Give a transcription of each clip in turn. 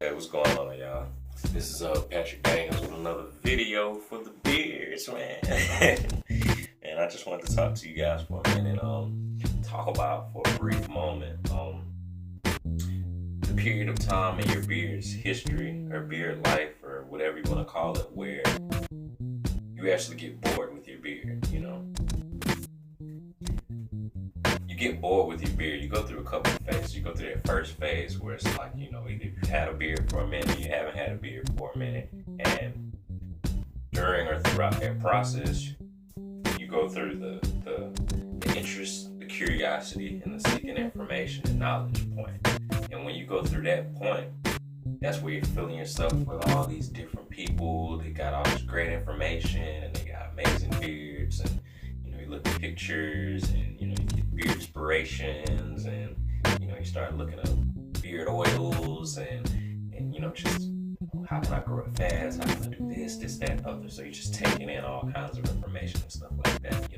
Hey, what's going on, y'all? This is Patrick Daniels with another video for the beards, man. And I just wanted to talk to you guys for a minute. Talk about for a brief moment the period of time in your beard's history or beard life or whatever you want to call it, where you actually get bored with your beard. You get bored with your beard. You go through a couple of phases. You go through that first phase where it's like, either you've had a beard for a minute, you haven't had a beard for a minute, and during or throughout that process, you go through the interest, the curiosity, and the seeking information and knowledge point. And when you go through that point, that's where you're filling yourself with all these different people. They got all this great information, and they got amazing beards, and you look at pictures, and you get beard inspirations, and you start looking up beard oils, and just how can I grow it fast? How can I do this, that, and other? So you're just taking in all kinds of information and stuff like that.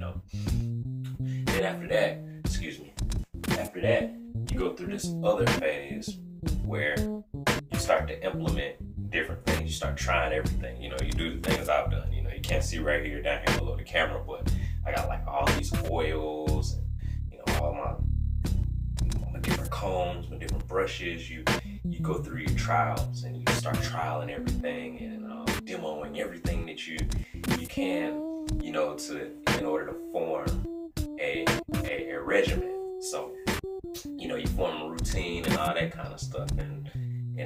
Then after that, you go through this other phase where you start to implement different things. You start trying everything. You do the things I've done. You can't see right here down here below the camera, but I got like all these oils and all my different combs, my different brushes. You go through your trials and you start trialing everything and demoing everything that you can, in order to form a regimen. So you form a routine and all that kind of stuff, and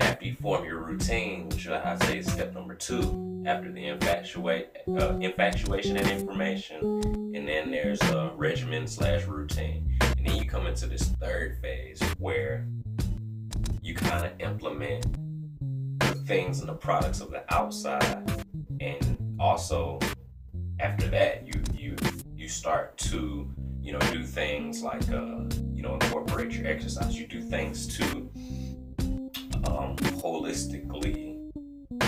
after you form your routine, which I'd say is step number 2, after the infatuation and information, and then there's a regimen/routine, and then you come into this third phase where you kind of implement the things and the products of the outside, and also after that you start to do things like incorporate your exercise. You do things to holistically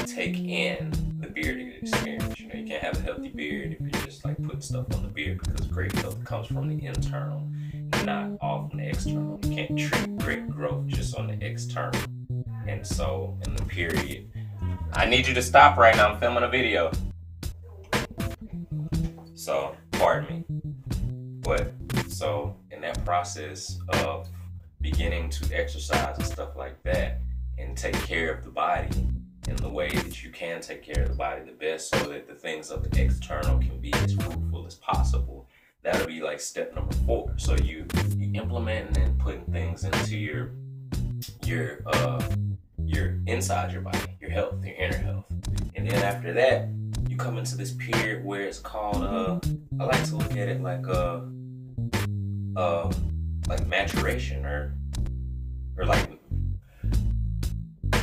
take in the bearding experience. You can't have a healthy beard if you're just like putting stuff on the beard, because great health comes from the internal, not all from the external. You can't treat great growth just on the external. And so in the period, I need you to stop right now. I'm filming a video. So pardon me. But so in that process of beginning to exercise and stuff like that, and take care of the body in the way that you can take care of the body the best, so that the things of the external can be as fruitful as possible. That'll be like step number 4. So you implementing and putting things into your inside your body, your health, your inner health. And then after that, you come into this period where it's called I like to look at it like maturation, or like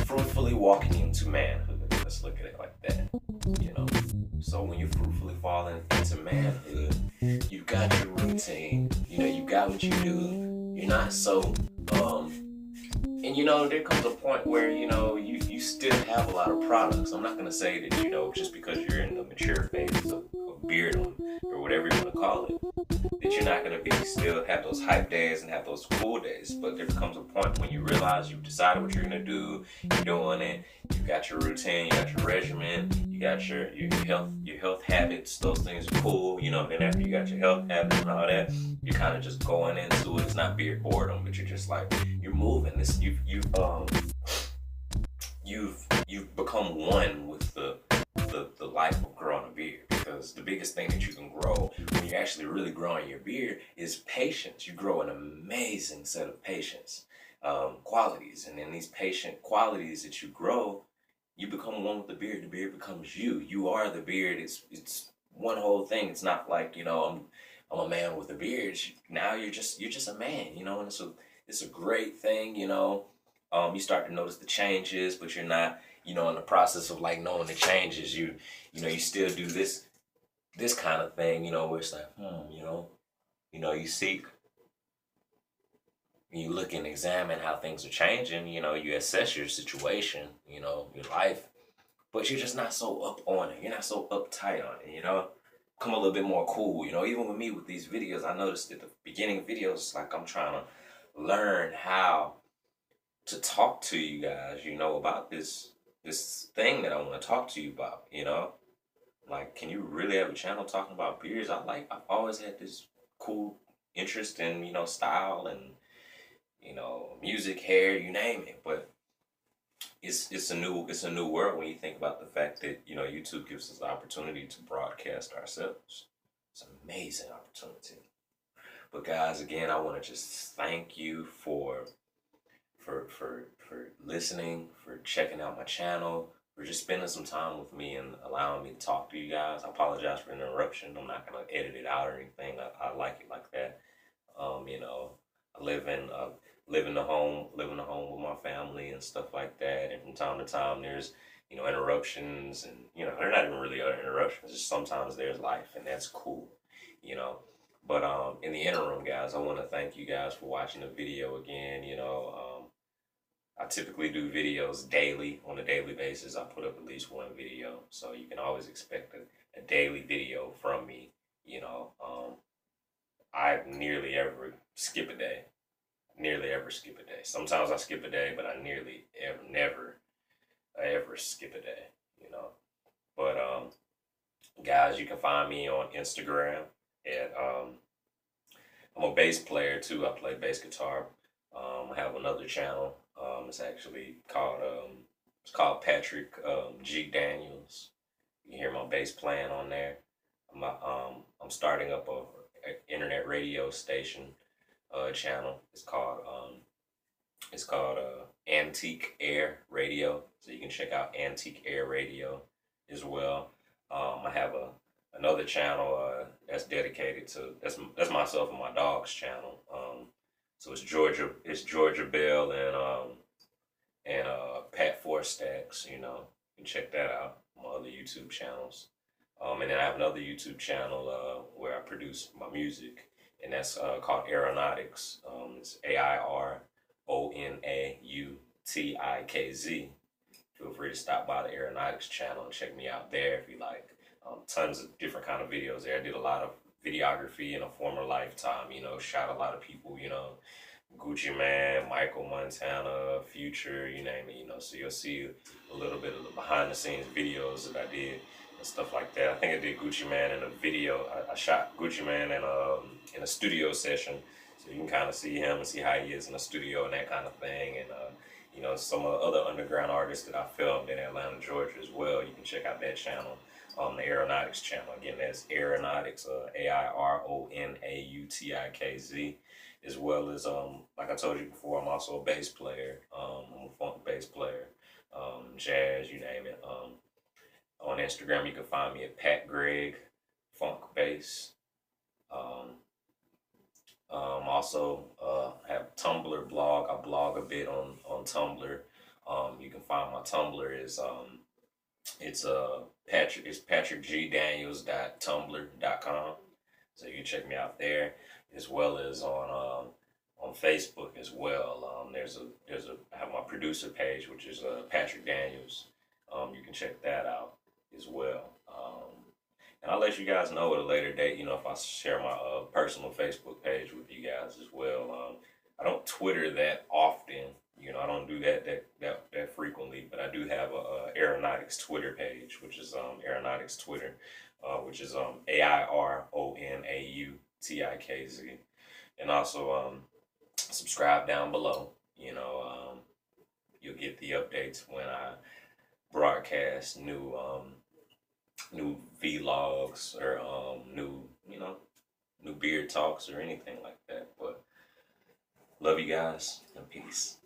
fruitfully walking into manhood. Let's look at it like that. So when you fruitfully fall into manhood, you've got your routine. You got what you do. You're not so and there comes a point where you still have a lot of products. I'm not gonna say that just because you're in the mature phases of beardom or whatever you want to call it, that you're not gonna still have those hype days and have those cool days. But there comes a point when you realize you've decided what you're gonna do, you're doing it, you got your routine, you got your regimen, you got your health habits. Those things are cool. Then after you got your health habits and all that, you're kind of just going into it. It's not beard boredom, but you're just like, you're moving. You've become one with the life of growing a beard, because the biggest thing that you can grow when you're actually really growing your beard is patience. You grow an amazing set of patience qualities, and in these patient qualities that you grow, you become one with the beard. The beard becomes you. You are the beard. It's one whole thing. It's not like I'm a man with a beard. Now you're just a man. And it's a great thing. You start to notice the changes, but you're not in the process of like knowing the changes. You still do this kind of thing. Where it's like you seek. You look and examine how things are changing. You assess your situation. Your life, but you're just not so up on it. You're not so uptight on it. Come a little bit more cool. Even with me with these videos, I noticed at the beginning videos, like I'm trying to learn how to talk to you guys, about this thing that I want to talk to you about. Like, can you really have a channel talking about beards? I've always had this cool interest in, style and, music, hair, you name it. But it's a new world when you think about the fact that, YouTube gives us the opportunity to broadcast ourselves. It's an amazing opportunity. But guys, again, I want to just thank you for listening, for checking out my channel, for just spending some time with me and allowing me to talk to you guys. I apologize for the interruption. I'm not gonna edit it out or anything. I like it like that. I live in the home with my family and stuff like that. And from time to time, there's interruptions, and they're not even really interruptions. Just sometimes there's life, and that's cool. You know. But in the interim, guys, I want to thank you guys for watching the video again. I typically do videos daily. On a daily basis, I put up at least one video. So you can always expect a daily video from me. I nearly ever skip a day. Nearly ever skip a day. Sometimes I skip a day, but I nearly never ever skip a day. But guys, you can find me on Instagram at I'm a bass player too. I play bass guitar. I have another channel. It's actually called Patrick G Daniels. You can hear my bass playing on there. I'm starting up a internet radio station channel. It's called Antique Air Radio. So you can check out Antique Air Radio as well. I have another channel that's dedicated to that's myself and my dog's channel. So it's Georgia Bell and Pat Four Stacks. You can check that out. My other YouTube channels. And then I have another YouTube channel where I produce my music, and that's called Aeronautics. It's AIRONAUTIKZ. Feel free to stop by the Aeronautics channel and check me out there if you like. Tons of different kind of videos there. I did a lot of videography in a former lifetime. Shot a lot of people. Gucci Man, Michael Montana, Future, you name it. So you'll see a little bit of the behind the scenes videos that I did and stuff like that. I think I did Gucci Man in a video. I shot Gucci Man in a studio session, so you can kind of see him and see how he is in the studio and that kind of thing. And some of the other underground artists that I filmed in Atlanta, Georgia as well. You can check out that channel, the Aeronautics channel. Again, that's Aeronautics, AIRONAUTIKZ, as well as like I told you before, I'm also a bass player. I'm a funk bass player, jazz, you name it. On Instagram, you can find me at Pat Greg Funk Bass. Also have Tumblr blog. I blog a bit on Tumblr. You can find my Tumblr is it's patrickgdaniels.tumblr.com. So you can check me out there, as well as on Facebook as well. I have my producer page, which is Patrick Daniels. You can check that out as well. And I'll let you guys know at a later date, if I share my personal Facebook page with you guys as well. I don't Twitter that often, I don't do that frequently, but I do have a Aeronautics Twitter page, which is Aeronautics Twitter, which is AIRONAUTIKZ. And also subscribe down below. You'll get the updates when I broadcast new vlogs or new beard talks or anything like that. But love you guys and peace.